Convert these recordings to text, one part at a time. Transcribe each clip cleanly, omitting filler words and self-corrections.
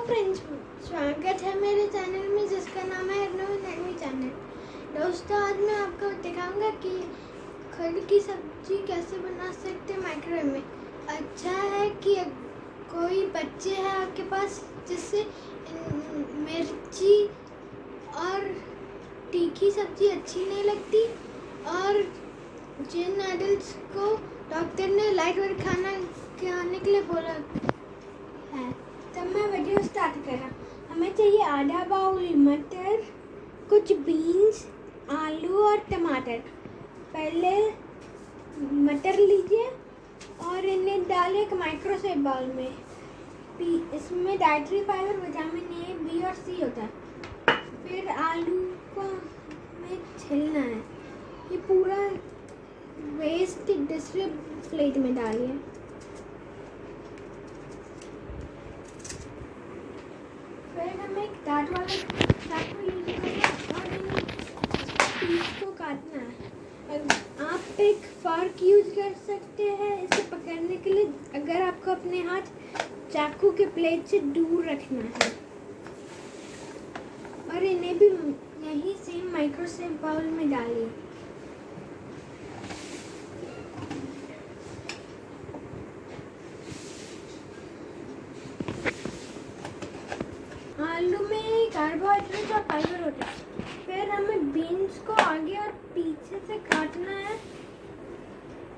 Friends, स्वागत है मेरे चैनल में जिसका नाम है नवी चैनल। दोस्तों, आज मैं आपको दिखाऊंगा कि खल की सब्जी कैसे बना सकते हैं माइक्रोवेव में। अच्छा है कि कोई बच्चे हैं आपके पास जिससे मिर्ची और तीखी सब्जी अच्छी नहीं लगती, और जिन एडल्ट्स को डॉक्टर ने लाइट वेट खाना खाने के लिए बोला है। तब मैं वीडियो स्टार्ट कर रहा हूँ। हमें चाहिए आधा बाउल मटर, कुछ बीन्स, आलू और टमाटर। पहले मटर लीजिए और इन्हें डालिए एक माइक्रोवेव बाउल में। इसमें dietary fibre, vitamin A, B और सी होता है। फिर आलू को हमें छिलना है। ये पूरा वेस्ट दूसरे प्लेट में डालिए। फिर हमें एक दांत वाला चाकू यूज करना और इन पीस को काटना है। आप एक फार्क यूज कर सकते हैं इसे पकड़ने के लिए, अगर आपको अपने हाथ चाकू के प्लेट से दूर रखना है। और इन्हें भी यही सेम माइक्रोवेव बाउल में डालिए। आलू में कार्बोहाइड्रेट और फाइबर होता है। फिर हमें बीन्स को आगे और पीछे से काटना है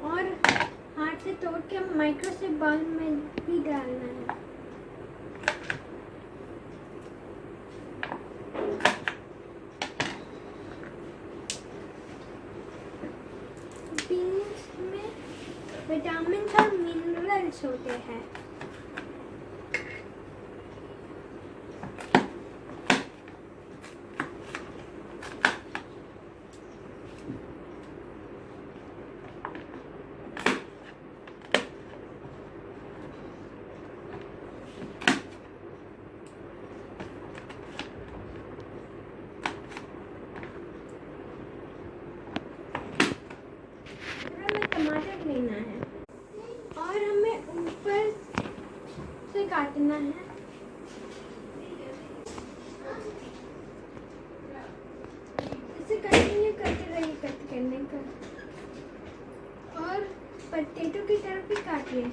और हाथ से तोड़ के माइक्रोवेव बाउल में भी डालना है। बीन्स में विटामिन और मिनरल्स होते हैं। टमाटर लेना है और हमें ऊपर से काटना है। इसे कंटिन्यू करते रहिए कट करने का। और पोटैटो की तरफ भी काटिए।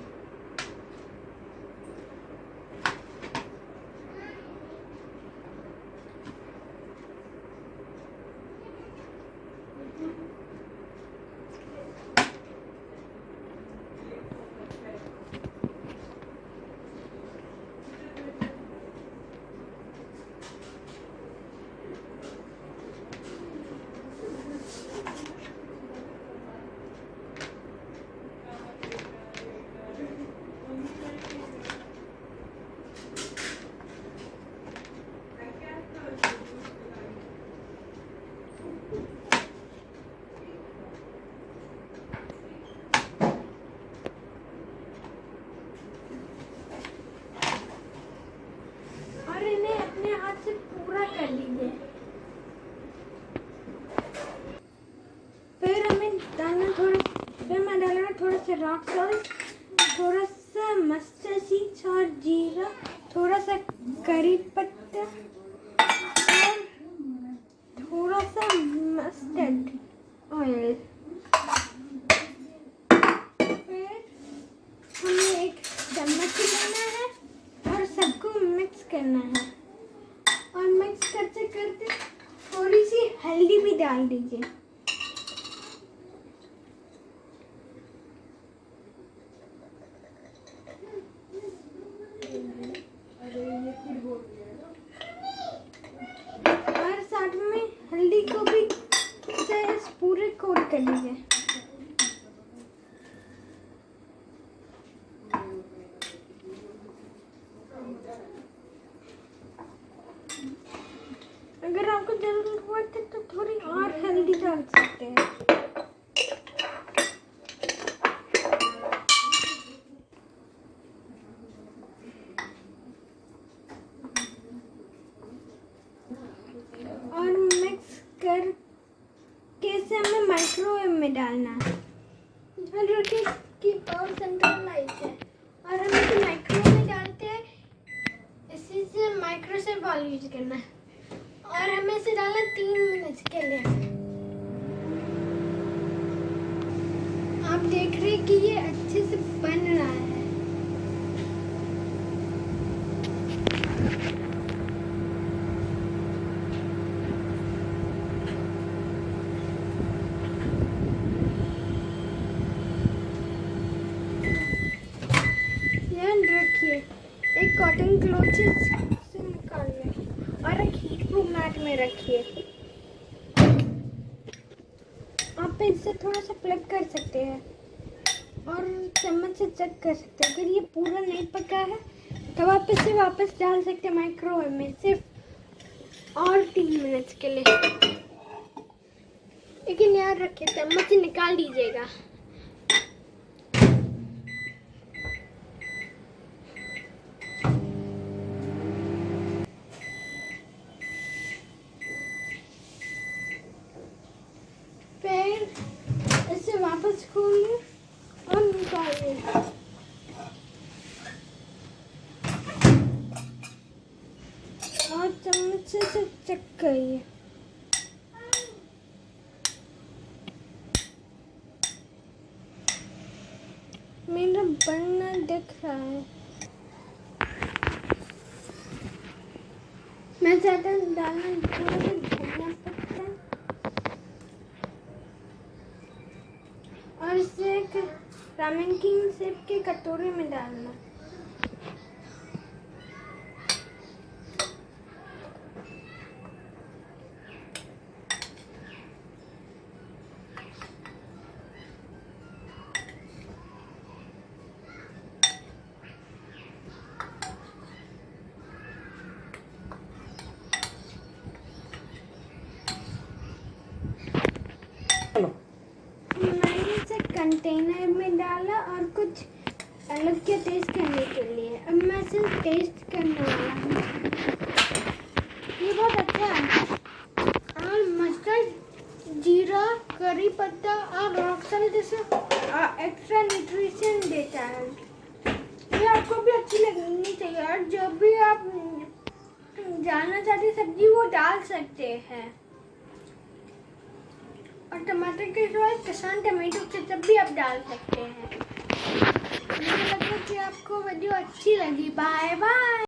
अपने हाथ से पूरा कर लीजिए। फिर मैं डालना थोड़ा सा रॉक सॉल्ट, थोड़ा सा मस्टर्ड सीड्स और जीरा, थोड़ा सा करी पत्ता और थोड़ा सा मस्टर्ड ऑयल। फिर हमें एक चम्मच लेना है और सबको मिक्स करना है। और मिक्स करते करते थोड़ी सी हल्दी भी डाल दीजिए। और साथ में हल्दी को भी पूरे कोट कर लीजिए। अगर आपको जरूरत है तो थोड़ी और हल्दी डाल सकते हैं। और मिक्स करके इसे हमें माइक्रोवेव में डालना है। ध्यान रखिए कि पावर सेंट्रल लाइट है और हम इसे माइक्रोवेव में डालते हैं। इसी से सिर्फ ऑयल यूज करना है और हमें इसे डालना 3 मिनट के लिए। आप देख रहे हैं कि ये अच्छे से बन रहा है। ध्यान रखिए, एक कॉटन क्लॉथ से निकाल लें और एक हीट प्रूफ मैट में रखिए। आप इससे थोड़ा सा प्लग कर सकते हैं और चम्मच से चेक कर सकते हैं। अगर ये पूरा नहीं पका है तब आप इसे वापस डाल सकते हैं माइक्रोवेव में सिर्फ और 3 मिनट के लिए। लेकिन याद रखिए चम्मच से निकाल दीजिएगा। फिर इसे वापस खोलिए और निकालिए। और चम्मच से चेक करिए। मेरा बनना दिख रहा है। मैं ज़्यादा डालना थोड़ा सा धनिया पत्ता और इसे एक रामेन किंग शेप के कटोरे में डालना। मैंने इसे कंटेनर में डाला और कुछ अलग के टेस्ट करने के लिए। अब मैं इसे टेस्ट करने वाला हूँ। ये बहुत अच्छा है और मस्टर्ड, जीरा, करी पत्ता और रॉक सॉल्ट जैसे एक्स्ट्रा न्यूट्रिशन देता है। ये आपको भी अच्छी लगनी चाहिए और जो भी आप डालना चाहते सब्जी वो डाल सकते हैं। और टमाटर के साथ किसान टमाटो केचप भी आप डाल सकते हैं। मुझे लगता है कि आपको वीडियो अच्छी लगी। Bye bye.